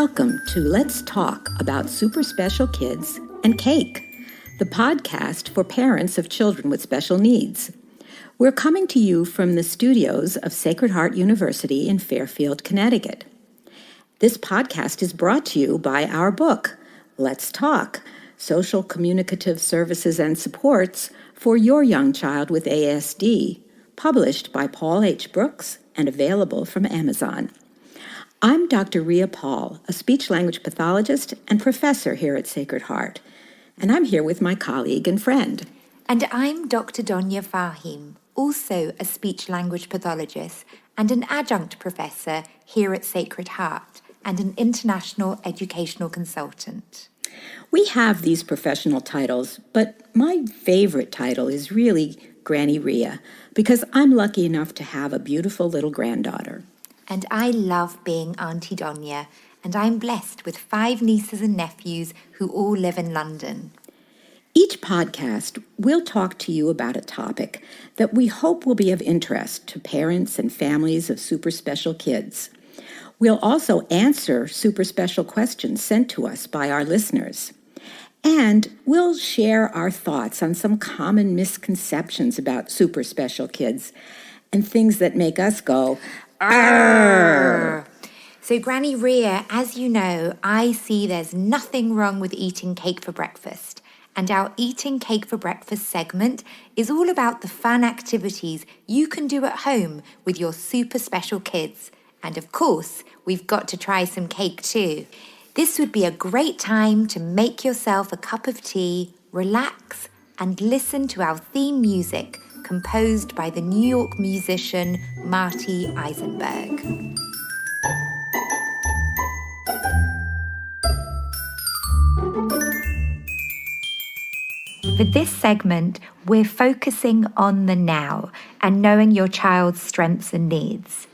Welcome to Let's Talk About Super Special Kids and Cake, the podcast for parents of children with special needs. We're coming to you from the studios of Sacred Heart University in Fairfield, Connecticut. This podcast is brought to you by our book, Let's Talk, Social Communicative Services and Supports for Your Young Child with ASD, published by Paul H. Brooks and available from Amazon. I'm Dr. Rhea Paul, a speech-language pathologist and professor here at Sacred Heart, and I'm here with my colleague and friend. And I'm Dr. Donia Fahim, also a speech-language pathologist and an adjunct professor here at Sacred Heart and an international educational consultant. We have these professional titles, but my favorite title is really Granny Rhea, because I'm lucky enough to have a beautiful little granddaughter. And I love being Auntie Donia, and I'm blessed with 5 nieces and nephews who all live in London. Each podcast, we'll talk to you about a topic that we hope will be of interest to parents and families of super special kids. We'll also answer super special questions sent to us by our listeners. And we'll share our thoughts on some common misconceptions about super special kids and things that make us go, arghhh. So Granny Rhea, as you know, I see there's nothing wrong with eating cake for breakfast. And our Eating Cake for Breakfast segment is all about the fun activities you can do at home with your super special kids. And of course, we've got to try some cake too. This would be a great time to make yourself a cup of tea, relax, and listen to our theme music composed by the New York musician Marty Eisenberg. For this segment, we're focusing on the now and knowing your child's strengths and needs.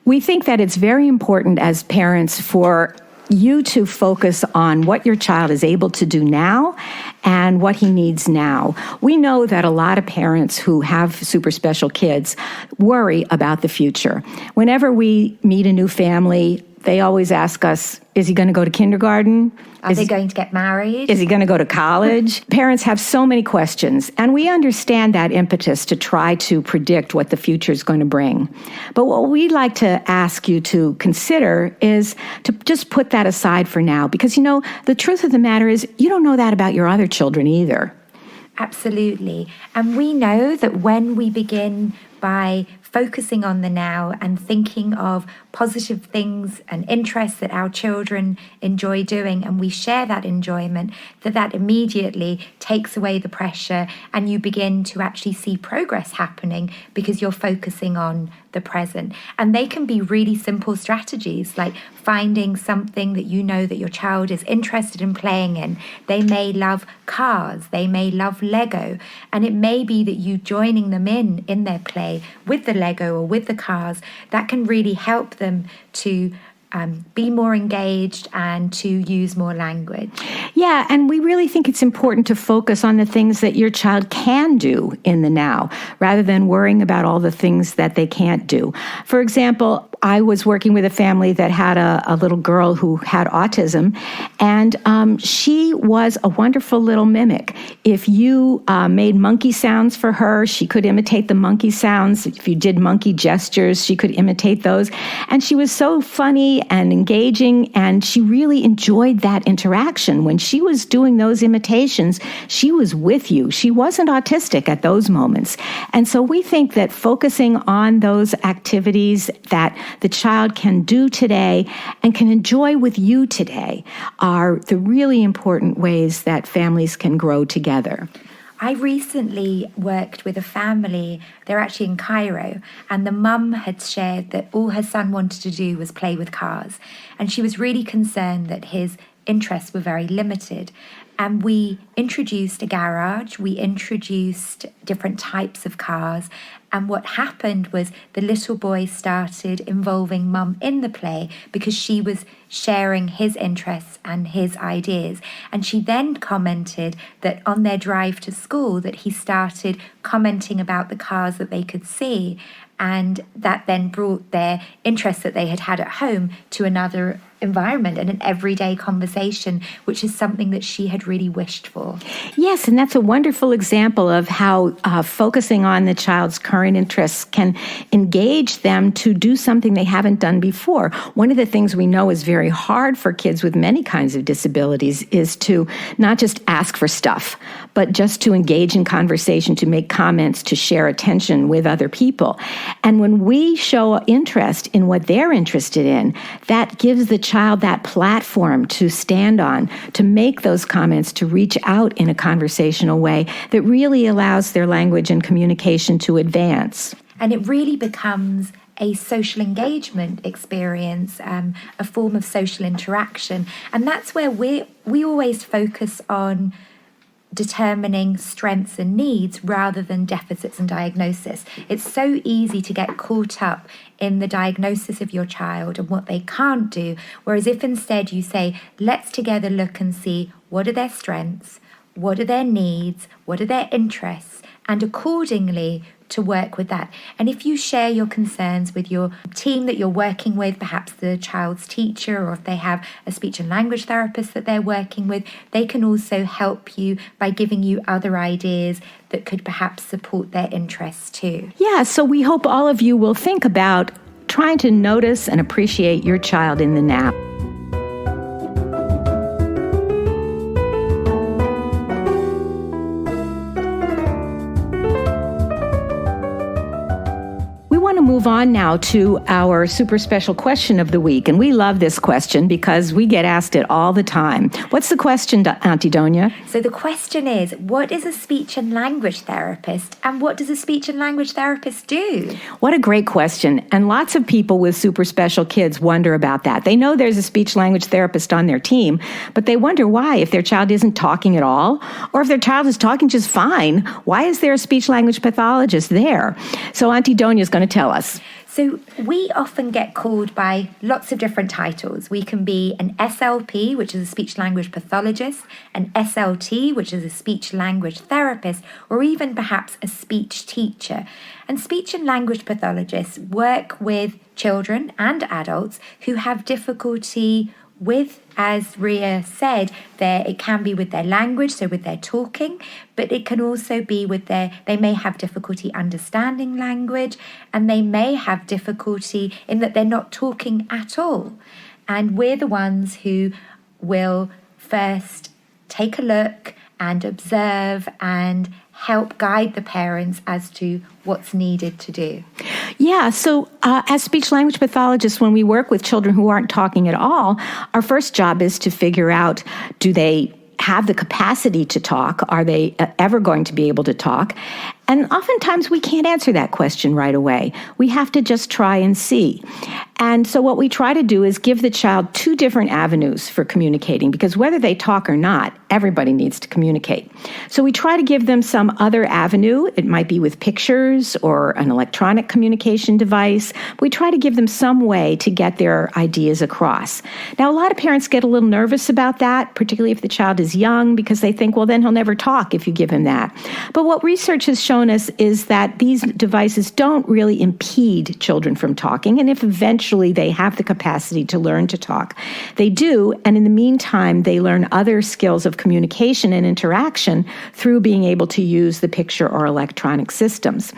We think that it's very important as parents for you to focus on what your child is able to do now and what he needs now. We know that a lot of parents who have super special kids worry about the future. Whenever we meet a new family, they always ask us, is he going to go to kindergarten? Are they going to get married? Is he going to go to college? Parents have so many questions, and we understand that impetus to try to predict what the future is going to bring. But what we'd like to ask you to consider is to just put that aside for now, because, the truth of the matter is you don't know that about your other children either. Absolutely. And we know that when we begin by focusing on the now and thinking of positive things and interests that our children enjoy doing, and we share that enjoyment, that immediately takes away the pressure and you begin to actually see progress happening because you're focusing on the present. And they can be really simple strategies, like finding something that you know that your child is interested in playing in. They may love cars, they may love Lego, and it may be that you joining them in their play with the Lego or with the cars, that can really help them to be more engaged and to use more language. Yeah, and we really think it's important to focus on the things that your child can do in the now, rather than worrying about all the things that they can't do. For example, I was working with a family that had a little girl who had autism, and she was a wonderful little mimic. If you made monkey sounds for her, she could imitate the monkey sounds. If you did monkey gestures, she could imitate those. And she was so funny and engaging, and she really enjoyed that interaction. When she was doing those imitations, she was with you. She wasn't autistic at those moments. And so we think that focusing on those activities that the child can do today and can enjoy with you today are the really important ways that families can grow together. I recently worked with a family, they're actually in Cairo, and the mum had shared that all her son wanted to do was play with cars. And she was really concerned that his interests were very limited. And we introduced a garage, we introduced different types of cars. And what happened was the little boy started involving mum in the play because she was sharing his interests and his ideas. And she then commented that on their drive to school that he started commenting about the cars that they could see. And that then brought their interest that they had at home to another environment and an everyday conversation, which is something that she had really wished for. Yes, and that's a wonderful example of how focusing on the child's current interests can engage them to do something they haven't done before. One of the things we know is very hard for kids with many kinds of disabilities is to not just ask for stuff, but just to engage in conversation, to make comments, to share attention with other people. And when we show interest in what they're interested in, that gives the child that platform to stand on, to make those comments, to reach out in a conversational way that really allows their language and communication to advance. And it really becomes a social engagement experience, a form of social interaction. And that's where we always focus on determining strengths and needs rather than deficits and diagnosis. It's so easy to get caught up in the diagnosis of your child and what they can't do, whereas if instead you say, let's together look and see what are their strengths, what are their needs, what are their interests, and accordingly to work with that. And if you share your concerns with your team that you're working with, perhaps the child's teacher, or if they have a speech and language therapist that they're working with, they can also help you by giving you other ideas that could perhaps support their interests too. Yeah, so we hope all of you will think about trying to notice and appreciate your child in the now. Move on now to our super special question of the week. And we love this question because we get asked it all the time. What's the question, Auntie Donia? So the question is, what is a speech and language therapist and what does a speech and language therapist do? What a great question. And lots of people with super special kids wonder about that. They know there's a speech language therapist on their team, but they wonder why. If their child isn't talking at all, or if their child is talking just fine, why is there a speech language pathologist there? So Auntie Donia is going to tell us. So we often get called by lots of different titles. We can be an SLP, which is a speech language pathologist, an SLT, which is a speech language therapist, or even perhaps a speech teacher. And speech and language pathologists work with children and adults who have difficulty with, as Rhea said, it can be with their language, so with their talking, but it can also be with they may have difficulty understanding language, and they may have difficulty in that they're not talking at all. And we're the ones who will first take a look and observe and help guide the parents as to what's needed to do. Yeah, so as speech language pathologists, when we work with children who aren't talking at all, our first job is to figure out, do they have the capacity to talk? Are they ever going to be able to talk? And oftentimes we can't answer that question right away. We have to just try and see. And so what we try to do is give the child two different avenues for communicating, because whether they talk or not, everybody needs to communicate. So we try to give them some other avenue. It might be with pictures or an electronic communication device. We try to give them some way to get their ideas across. Now, a lot of parents get a little nervous about that, particularly if the child is young, because they think, well, then he'll never talk if you give him that. But what research has shown us is that these devices don't really impede children from talking, and if eventually they have the capacity to learn to talk, they do, and in the meantime, they learn other skills of communication and interaction through being able to use the picture or electronic systems.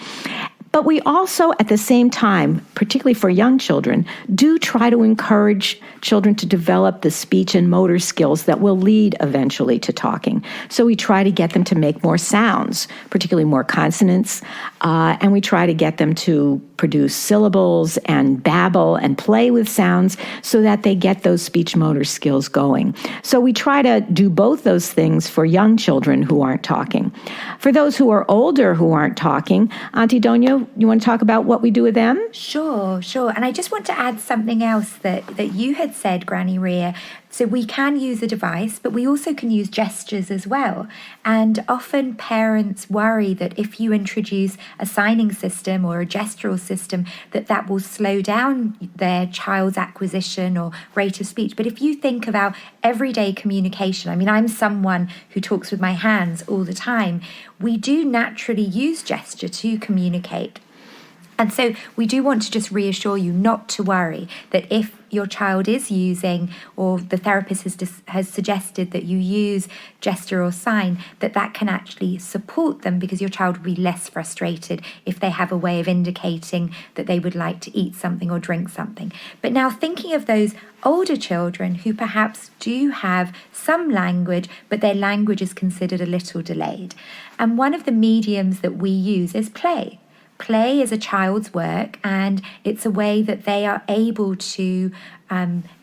But we also, at the same time, particularly for young children, do try to encourage children to develop the speech and motor skills that will lead eventually to talking. So we try to get them to make more sounds, particularly more consonants, and we try to get them to produce syllables and babble and play with sounds so that they get those speech motor skills going. So we try to do both those things for young children who aren't talking. For those who are older who aren't talking, Auntie Donia, you want to talk about what we do with them? Sure. And I just want to add something else that you had said, Granny Rhea. So we can use a device, but we also can use gestures as well. And often parents worry that if you introduce a signing system or a gestural system, that will slow down their child's acquisition or rate of speech. But if you think about everyday communication, I mean, I'm someone who talks with my hands all the time. We do naturally use gesture to communicate. And so we do want to just reassure you not to worry that if your child is using, or the therapist has suggested that you use gesture or sign, that can actually support them, because your child will be less frustrated if they have a way of indicating that they would like to eat something or drink something. But now thinking of those older children who perhaps do have some language, but their language is considered a little delayed. And one of the mediums that we use is play. Play is a child's work, and it's a way that they are able to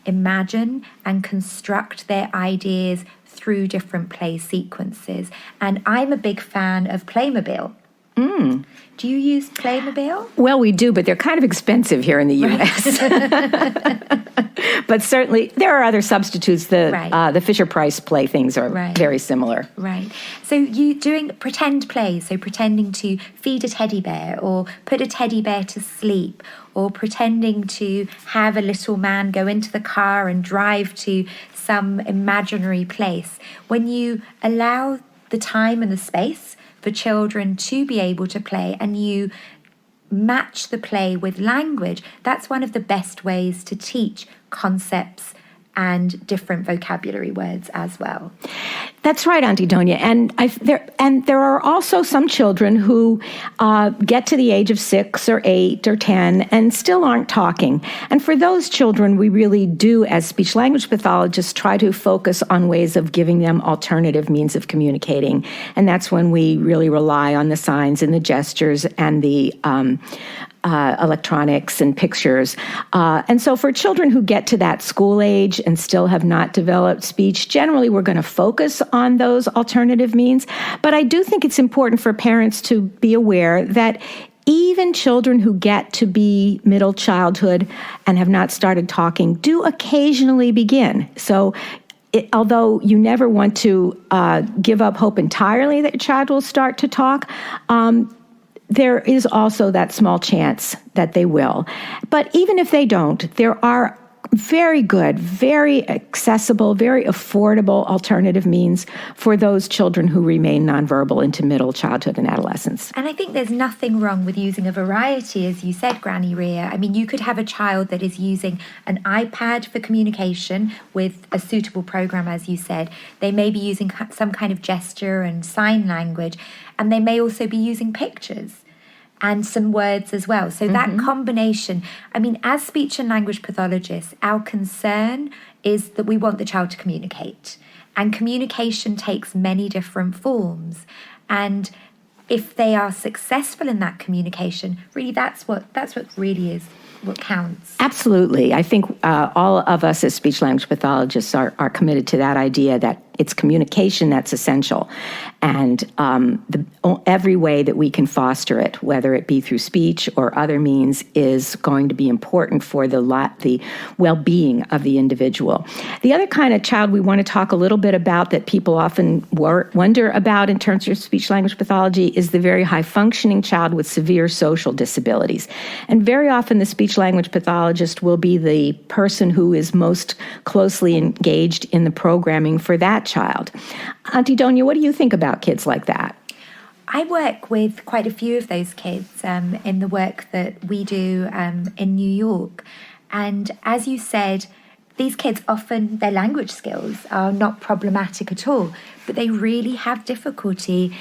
imagine and construct their ideas through different play sequences. And I'm a big fan of Playmobil. Do you use Playmobil? Well, we do, but they're kind of expensive here in the U.S. But certainly there are other substitutes. The Fisher-Price play things are very similar. Right. So you doing pretend play, so pretending to feed a teddy bear or put a teddy bear to sleep, or pretending to have a little man go into the car and drive to some imaginary place. When you allow the time and the space for children to be able to play, and you match the play with language, that's one of the best ways to teach concepts and different vocabulary words as well. That's right, Auntie Donia. And there are also some children who get to the age of 6 or 8 or 10 and still aren't talking. And for those children, we really do, as speech-language pathologists, try to focus on ways of giving them alternative means of communicating. And that's when we really rely on the signs and the gestures and the electronics and pictures. And so for children who get to that school age and still have not developed speech, generally we're going to focus on those alternative means. But I do think it's important for parents to be aware that even children who get to be middle childhood and have not started talking do occasionally begin. So although you never want to give up hope entirely that your child will start to talk, there is also that small chance that they will. But even if they don't, there are very good, very accessible, very affordable alternative means for those children who remain nonverbal into middle childhood and adolescence. And I think there's nothing wrong with using a variety, as you said, Granny Rhea. I mean, you could have a child that is using an iPad for communication with a suitable program, as you said. They may be using some kind of gesture and sign language, and they may also be using pictures and some words as well. So that combination, I mean, as speech and language pathologists, our concern is that we want the child to communicate. And communication takes many different forms. And if they are successful in that communication, really that's what really is what counts. Absolutely. I think all of us as speech-language pathologists are committed to that idea that it's communication that's essential. And every way that we can foster it, whether it be through speech or other means, is going to be important for the well-being of the individual. The other kind of child we want to talk a little bit about that people often wonder about in terms of speech-language pathology is the very high-functioning child with severe social disabilities. And very often the speech-language pathologist will be the person who is most closely engaged in the programming for that child. Auntie Donia, what do you think about kids like that? I work with quite a few of those kids in the work that we do in New York. And as you said, these kids often, their language skills are not problematic at all, but they really have difficulty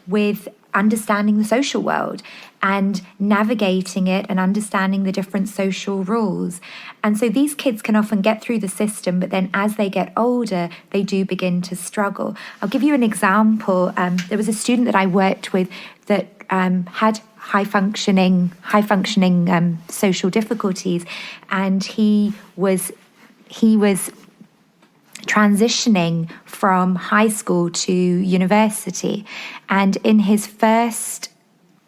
with understanding the social world and navigating it and understanding the different social rules. And so these kids can often get through the system, but then as they get older, they do begin to struggle. I'll give you an example. There was a student that I worked with that had high functioning social difficulties, and he was transitioning from high school to university. And in his first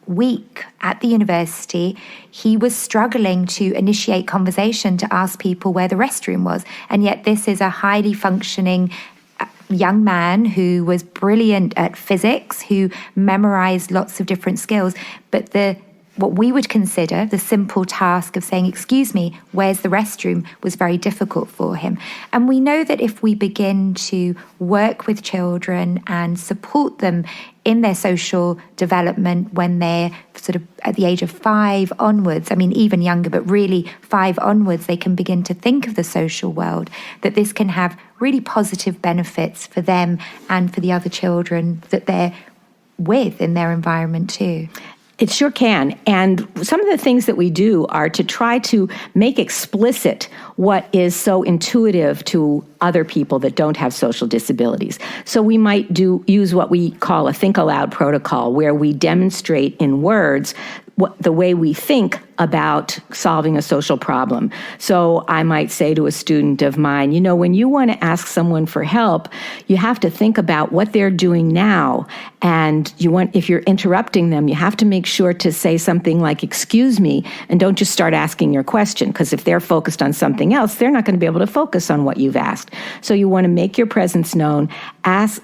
week at the university, he was struggling to initiate conversation to ask people where the restroom was. And yet this is a highly functioning young man who was brilliant at physics, who memorized lots of different skills. But what we would consider the simple task of saying, excuse me, where's the restroom, was very difficult for him. And we know that if we begin to work with children and support them in their social development when they're sort of at the age of 5 onwards, I mean, even younger, but really 5 onwards, they can begin to think of the social world, that this can have really positive benefits for them and for the other children that they're with in their environment too. It sure can. And some of the things that we do are to try to make explicit what is so intuitive to other people that don't have social disabilities. So we might use what we call a think aloud protocol, where we demonstrate in words the way we think about solving a social problem. So I might say to a student of mine, when you want to ask someone for help, you have to think about what they're doing now. And if you're interrupting them, you have to make sure to say something like, excuse me, and don't just start asking your question, because if they're focused on something else, they're not going to be able to focus on what you've asked. So you want to make your presence known,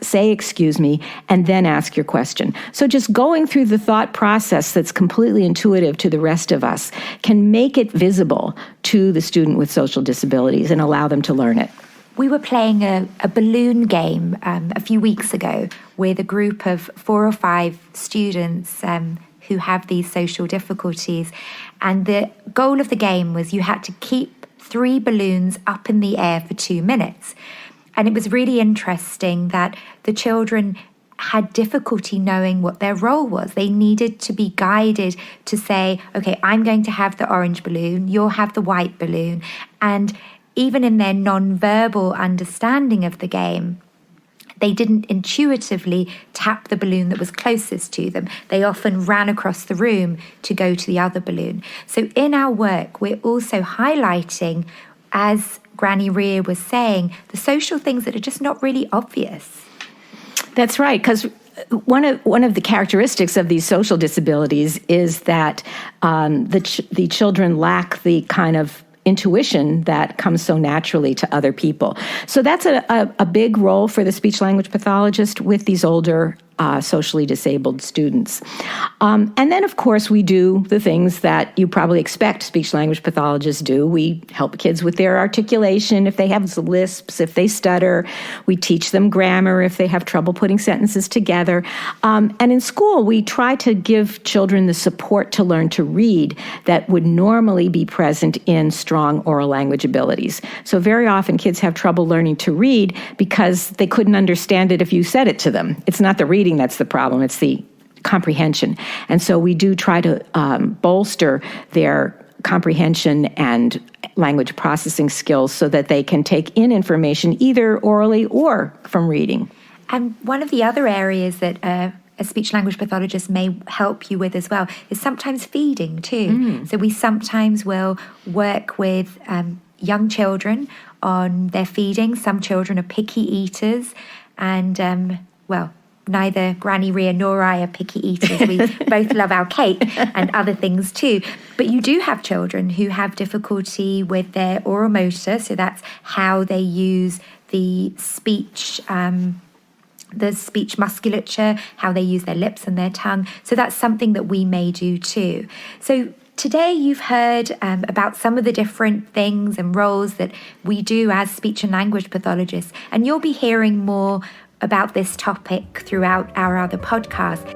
say excuse me, and then ask your question. So just going through the thought process that's completely intuitive to the rest of us can make it visible to the student with social disabilities and allow them to learn it. We were playing a balloon game a few weeks ago with a group of 4 or 5 students who have these social difficulties. And the goal of the game was you had to keep 3 balloons up in the air for 2 minutes. And it was really interesting that the children had difficulty knowing what their role was. They needed to be guided to say, okay, I'm going to have the orange balloon, you'll have the white balloon. And even in their non-verbal understanding of the game, they didn't intuitively tap the balloon that was closest to them. They often ran across the room to go to the other balloon. So in our work, we're also highlighting, as Granny Rhea was saying, the social things that are just not really obvious. That's right, because one of the characteristics of these social disabilities is that the children lack the kind of intuition that comes so naturally to other people. So that's a big role for the speech-language pathologist with these older socially disabled students. And then, of course, we do the things that you probably expect speech-language pathologists do. We help kids with their articulation if they have lisps, if they stutter. We teach them grammar if they have trouble putting sentences together. And in school, we try to give children the support to learn to read that would normally be present in strong oral language abilities. So very often kids have trouble learning to read because they couldn't understand it if you said it to them. It's not the reading that's the problem, it's the comprehension. And so we do try to bolster their comprehension and language processing skills so that they can take in information either orally or from reading. And one of the other areas that a speech-language pathologist may help you with as well is sometimes feeding too. So we sometimes will work with young children on their feeding. Some children are picky eaters and, neither Granny Rhea nor I are picky eaters. We both love our cake and other things too. But you do have children who have difficulty with their oral motor, so that's how they use the speech musculature, how they use their lips and their tongue. So that's something that we may do too. So today you've heard about some of the different things and roles that we do as speech and language pathologists, and you'll be hearing more about this topic throughout our other podcasts.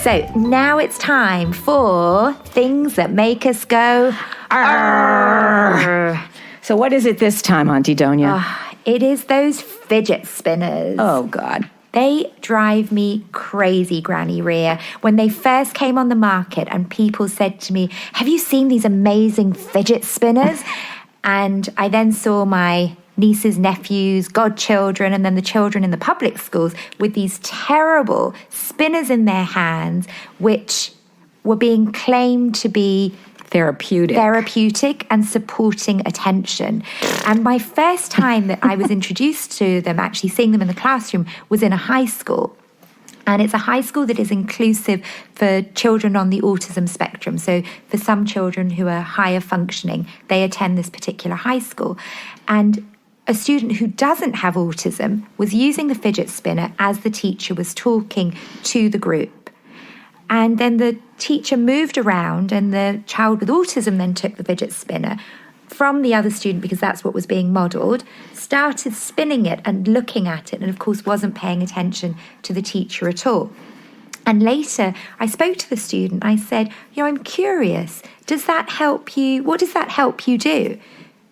So now it's time for things that make us go, arghhh. So what is it this time, Auntie Donia? It is those fidget spinners. Oh, God. They drive me crazy, Granny Rhea. When they first came on the market and people said to me, have you seen these amazing fidget spinners? And I then saw my nieces, nephews, godchildren, and then the children in the public schools with these terrible spinners in their hands, which were being claimed to be therapeutic and supporting attention. And my first time that I was introduced to them, actually seeing them in the classroom, was in a high school. And it's a high school that is inclusive for children on the autism spectrum. So for some children who are higher functioning, they attend this particular high school. And a student who doesn't have autism was using the fidget spinner as the teacher was talking to the group. And then the teacher moved around, and the child with autism then took the fidget spinner from the other student, because that's what was being modelled, started spinning it and looking at it, and of course wasn't paying attention to the teacher at all. And later I spoke to the student. I said, I'm curious, does that help you? What does that help you do?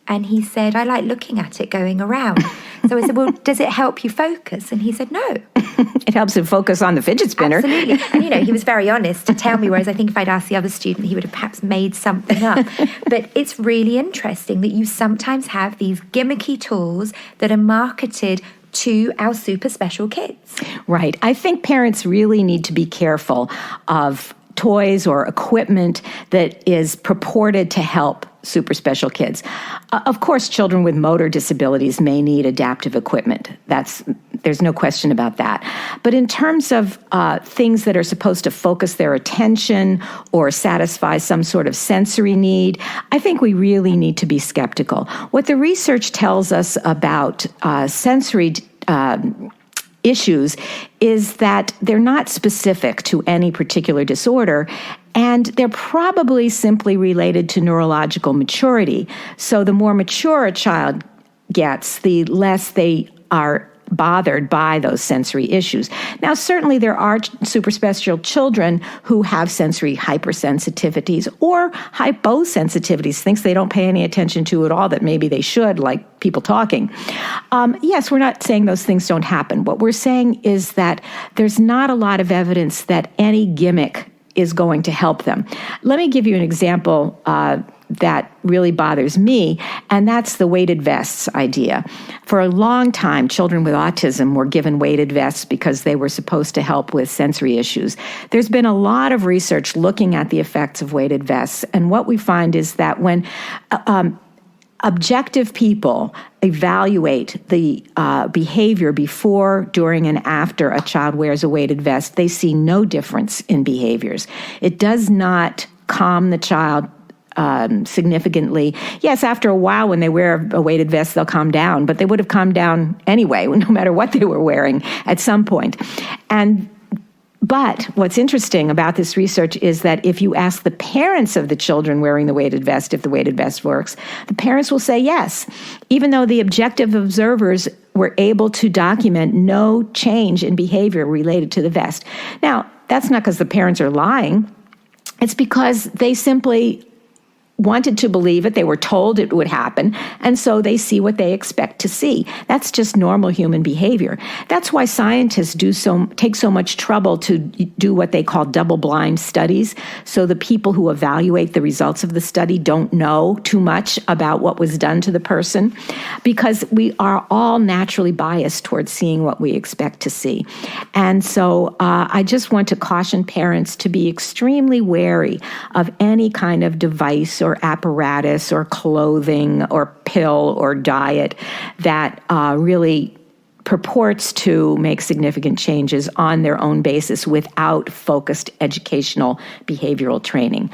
And he said, I like looking at it going around. So I said, well, does it help you focus? And he said, no. It helps him focus on the fidget spinner. Absolutely. And, he was very honest to tell me, whereas I think if I'd asked the other student, he would have perhaps made something up. But it's really interesting that you sometimes have these gimmicky tools that are marketed to our super special kids. Right. I think parents really need to be careful of toys or equipment that is purported to help super special kids. Of course, children with motor disabilities may need adaptive equipment. There's no question about that. But in terms of things that are supposed to focus their attention or satisfy some sort of sensory need, I think we really need to be skeptical. What the research tells us about sensory issues is that they're not specific to any particular disorder, and they're probably simply related to neurological maturity. So the more mature a child gets, the less they are bothered by those sensory issues. Now, certainly there are super special children who have sensory hypersensitivities or hyposensitivities, things they don't pay any attention to at all that maybe they should, like people talking. Yes, we're not saying those things don't happen. What we're saying is that there's not a lot of evidence that any gimmick is going to help them. Let me give you an example that really bothers me, and that's the weighted vests idea. For a long time, children with autism were given weighted vests because they were supposed to help with sensory issues. There's been a lot of research looking at the effects of weighted vests, and what we find is that when objective people evaluate the behavior before, during, and after a child wears a weighted vest, they see no difference in behaviors. It does not calm the child significantly. Yes, after a while, when they wear a weighted vest, they'll calm down, but they would have calmed down anyway, no matter what they were wearing at some point. But what's interesting about this research is that if you ask the parents of the children wearing the weighted vest if the weighted vest works, the parents will say yes, even though the objective observers were able to document no change in behavior related to the vest. Now, that's not because the parents are lying. It's because they simply wanted to believe it. They were told it would happen, and so they see what they expect to see. That's just normal human behavior. That's why scientists take so much trouble to do what they call double-blind studies, so the people who evaluate the results of the study don't know too much about what was done to the person, because we are all naturally biased towards seeing what we expect to see. And so I just want to caution parents to be extremely wary of any kind of device or apparatus or clothing or pill or diet that really purports to make significant changes on their own basis without focused educational behavioral training.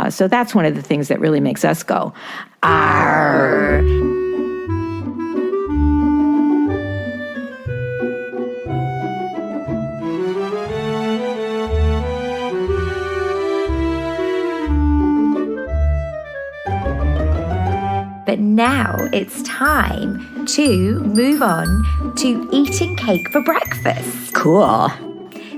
So that's one of the things that really makes us go, arghhh. But now it's time to move on to eating cake for breakfast. Cool.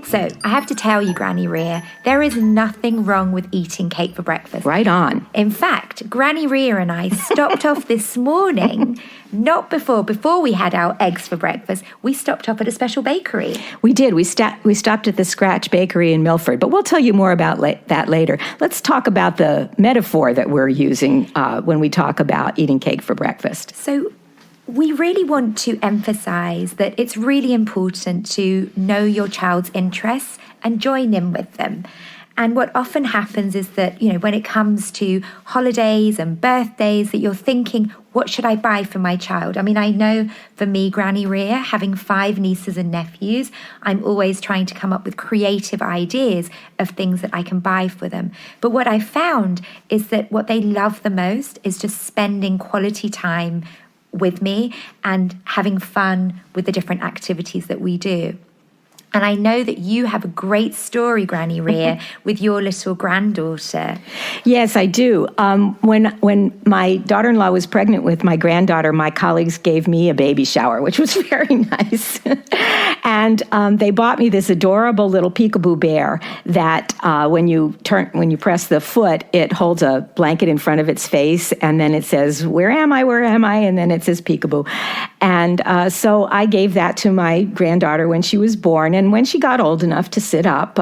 So I have to tell you, Granny Rhea, there is nothing wrong with eating cake for breakfast. Right on. In fact, Granny Rhea and I stopped off this morning, not before we had our eggs for breakfast, we stopped off at a special bakery. We did. We stopped at the Scratch Bakery in Milford, but we'll tell you more about that later. Let's talk about the metaphor that we're using when we talk about eating cake for breakfast. So we really want to emphasize that it's really important to know your child's interests and join in with them. And what often happens is that, when it comes to holidays and birthdays, that you're thinking, what should I buy for my child? I mean, I know for me, Granny Rhea, having 5 nieces and nephews, I'm always trying to come up with creative ideas of things that I can buy for them. But what I found is that what they love the most is just spending quality time with me and having fun with the different activities that we do. And I know that you have a great story, Granny Rhea, with your little granddaughter. Yes, I do. When my daughter-in-law was pregnant with my granddaughter, my colleagues gave me a baby shower, which was very nice. And they bought me this adorable little peekaboo bear that when you press the foot, it holds a blanket in front of its face, and then it says, "Where am I? Where am I?" And then it says peekaboo. And so I gave that to my granddaughter when she was born. And when she got old enough to sit up,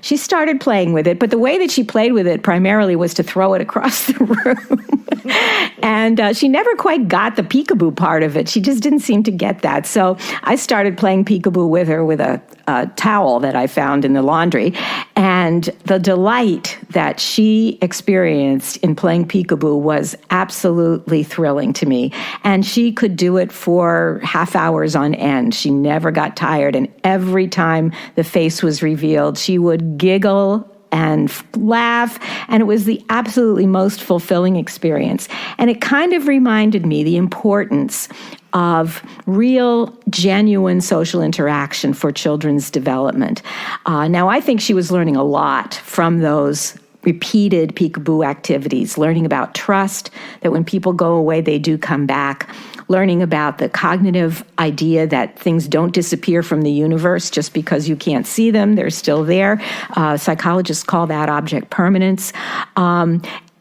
she started playing with it. But the way that she played with it primarily was to throw it across the room. And she never quite got the peekaboo part of it. She just didn't seem to get that. So I started playing peekaboo with her with a towel that I found in the laundry. And the delight that she experienced in playing peekaboo was absolutely thrilling to me. And she could do it for half hours on end. She never got tired. And every time the face was revealed, she would giggle and laugh, and it was the absolutely most fulfilling experience. And it kind of reminded me the importance of real, genuine social interaction for children's development. Now, I think she was learning a lot from those repeated peekaboo activities, learning about trust, that when people go away, they do come back, learning about the cognitive idea that things don't disappear from the universe just because you can't see them, they're still there. Psychologists call that object permanence.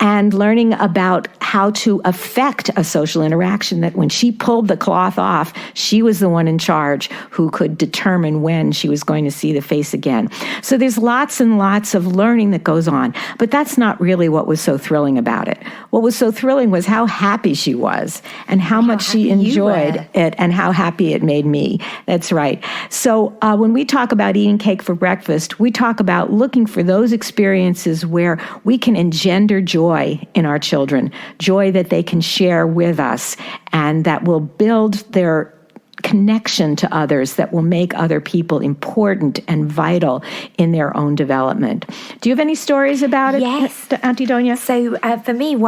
And learning about how to affect a social interaction, that when she pulled the cloth off, she was the one in charge who could determine when she was going to see the face again. So there's lots and lots of learning that goes on, but that's not really what was so thrilling about it. What was so thrilling was how happy she was and how much she enjoyed it and how happy it made me. That's right. So when we talk about eating cake for breakfast, we talk about looking for those experiences where we can engender joy in our children, joy that they can share with us and that will build their connection to others, that will make other people important and vital in their own development. Do you have any stories about it, Yes. Auntie Donia? So for me, it's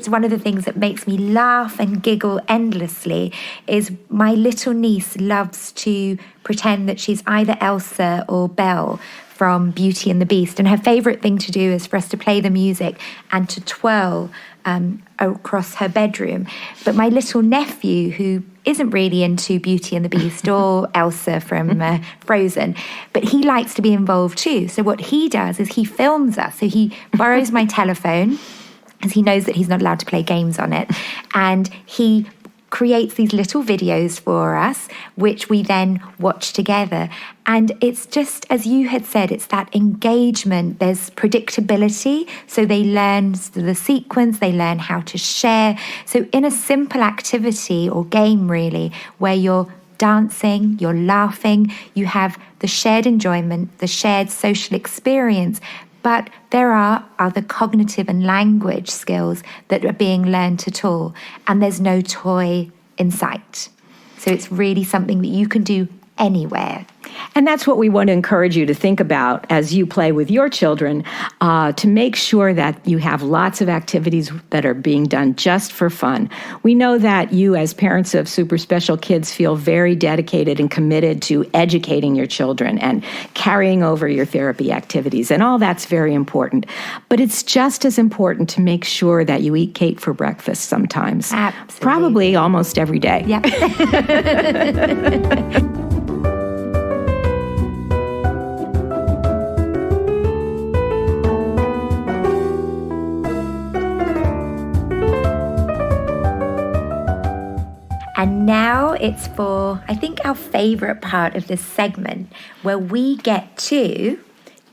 one of the things that makes me laugh and giggle endlessly, is my little niece loves to pretend that she's either Elsa or Belle from Beauty and the Beast. And her favourite thing to do is for us to play the music and to twirl across her bedroom. But my little nephew, who isn't really into Beauty and the Beast or Elsa from Frozen, but he likes to be involved too. So what he does is he films us. So he borrows my telephone, because he knows that he's not allowed to play games on it. And he creates these little videos for us, which we then watch together. And it's just, as you had said, it's that engagement. There's predictability. So they learn the sequence, they learn how to share. So in a simple activity or game, really, where you're dancing, you're laughing, you have the shared enjoyment, the shared social experience. But there are other cognitive and language skills that are being learned at all, and there's no toy in sight. So it's really something that you can do anywhere. And that's what we want to encourage you to think about as you play with your children, to make sure that you have lots of activities that are being done just for fun. We know that you, as parents of super special kids, feel very dedicated and committed to educating your children and carrying over your therapy activities, and all that's very important. But it's just as important to make sure that you eat cake for breakfast sometimes. Absolutely. Probably almost every day. Yep. And now it's for, I think, our favourite part of this segment, where we get to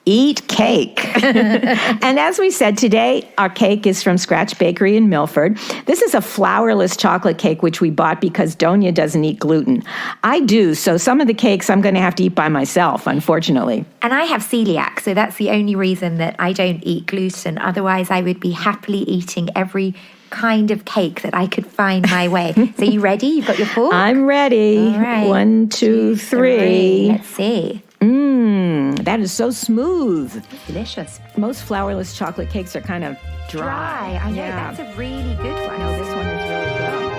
eat cake. And as we said today, our cake is from Scratch Bakery in Milford. This is a flourless chocolate cake, which we bought because Donia doesn't eat gluten. I do, so some of the cakes I'm going to have to eat by myself, unfortunately. And I have celiac, so that's the only reason that I don't eat gluten. Otherwise, I would be happily eating every kind of cake that I could find my way. So you ready? You've got your fork? I'm ready. All right. 1, 2, 3. Let's see. That is so smooth. Delicious. Most flourless chocolate cakes are kind of dry. I know. Yeah. That's a really good one. No, this one is really good.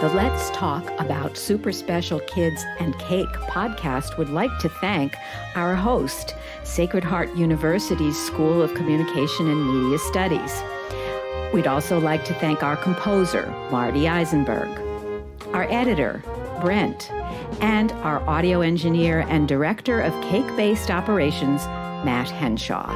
The Let's Talk About Super Special Kids and Cake podcast would like to thank our host, Sacred Heart University's School of Communication and Media Studies. We'd also like to thank our composer, Marty Eisenberg, our editor, Brent, and our audio engineer and director of cake-based operations, Matt Henshaw.